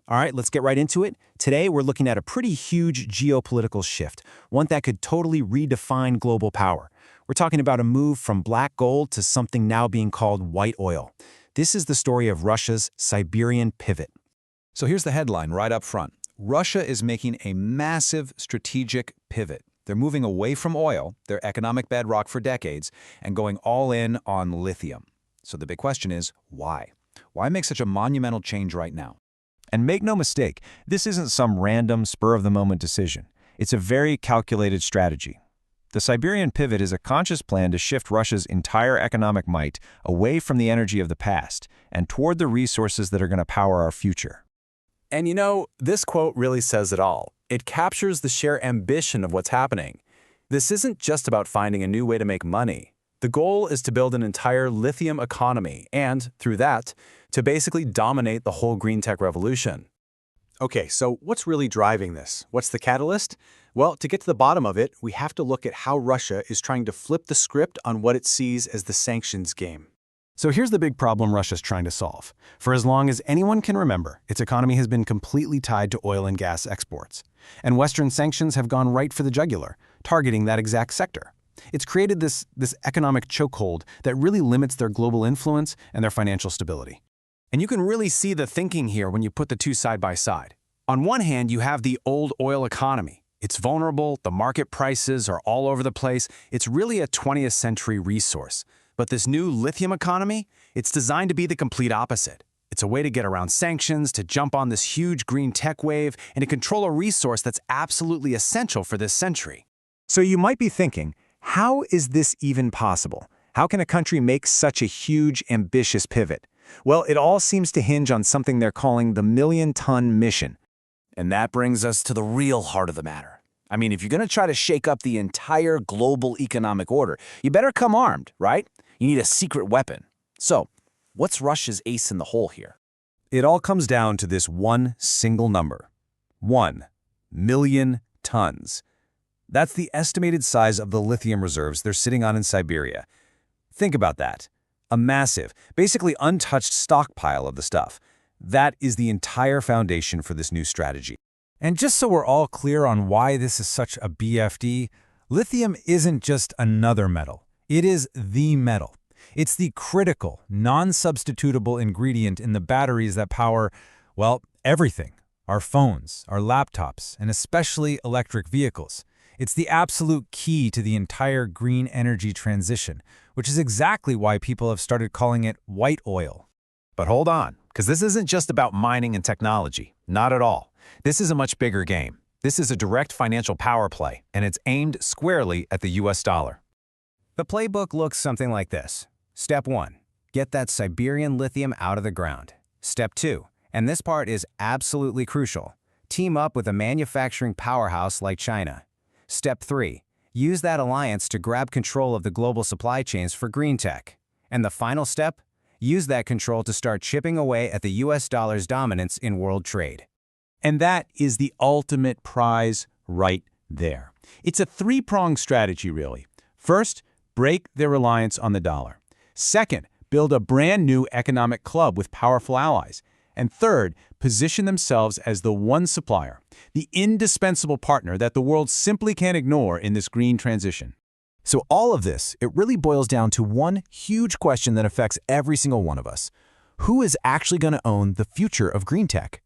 All right, let's get right into it. Today, we're looking at a pretty huge geopolitical shift, one that could totally redefine global power. We're talking about a move from black gold to something now being called white oil. This is the story of Russia's Siberian Pivot. So here's the headline right up front. Russia is making a massive strategic pivot. They're moving away from oil, their economic bedrock for decades, and going all in on lithium. So the big question is, why? Why make such a monumental change right now? And make no mistake, this isn't some random, spur-of-the-moment decision. It's a very calculated strategy. The Siberian Pivot is a conscious plan to shift Russia's entire economic might away from the energy of the past and toward the resources that are going to power our future. And you know, this quote really says it all. It captures the sheer ambition of what's happening. This isn't just about finding a new way to make money. The goal is to build an entire lithium economy and, through that, to basically dominate the whole green tech revolution. Okay, so what's really driving this? What's the catalyst? Well, to get to the bottom of it, we have to look at how Russia is trying to flip the script on what it sees as the sanctions game. So here's the big problem Russia's trying to solve. For as long as anyone can remember, its economy has been completely tied to oil and gas exports. And Western sanctions have gone right for the jugular, targeting that exact sector. It's created this economic chokehold that really limits their global influence and their financial stability. And you can really see the thinking here when you put the two side by side. On one hand, you have the old oil economy. It's vulnerable, the market prices are all over the place. It's really a 20th century resource. But this new lithium economy, it's designed to be the complete opposite. It's a way to get around sanctions, to jump on this huge green tech wave, and to control a resource that's absolutely essential for this century. So you might be thinking, how is this even possible? How can a country make such a huge, ambitious pivot? Well, it all seems to hinge on something they're calling the million-ton mission. And that brings us to the real heart of the matter. I mean, if you're going to try to shake up the entire global economic order, you better come armed, right? You need a secret weapon. So, what's Russia's ace in the hole here? It all comes down to this one single number. 1 million tons. That's the estimated size of the lithium reserves they're sitting on in Siberia. Think about that. A massive, basically untouched stockpile of the stuff. That is the entire foundation for this new strategy. And just so we're all clear on why this is such a BFD, lithium isn't just another metal. It is the metal. It's the critical, non-substitutable ingredient in the batteries that power, well, everything. Our phones, our laptops, and especially electric vehicles. It's the absolute key to the entire green energy transition, which is exactly why people have started calling it white oil. But hold on, because this isn't just about mining and technology. Not at all. This is a much bigger game. This is a direct financial power play, and it's aimed squarely at the US dollar. The playbook looks something like this. Step 1, get that Siberian lithium out of the ground. Step 2, and this part is absolutely crucial, team up with a manufacturing powerhouse like China. Step 3, use that alliance to grab control of the global supply chains for green tech. And the final step, use that control to start chipping away at the US dollar's dominance in world trade. And that is the ultimate prize right there. It's a three-pronged strategy, really. First, break their reliance on the dollar. Second, build a brand new economic club with powerful allies. And third, position themselves as the one supplier, the indispensable partner that the world simply can't ignore in this green transition. So all of this, it really boils down to one huge question that affects every single one of us. Who is actually going to own the future of green tech?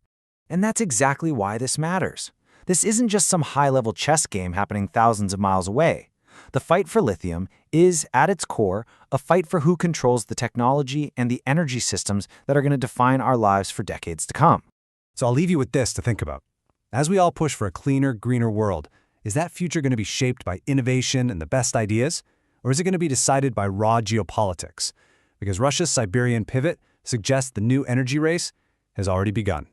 And that's exactly why this matters. This isn't just some high-level chess game happening thousands of miles away. The fight for lithium is, at its core, a fight for who controls the technology and the energy systems that are going to define our lives for decades to come. So I'll leave you with this to think about. As we all push for a cleaner, greener world, is that future going to be shaped by innovation and the best ideas? Or is it going to be decided by raw geopolitics? Because Russia's Siberian Pivot suggests the new energy race has already begun.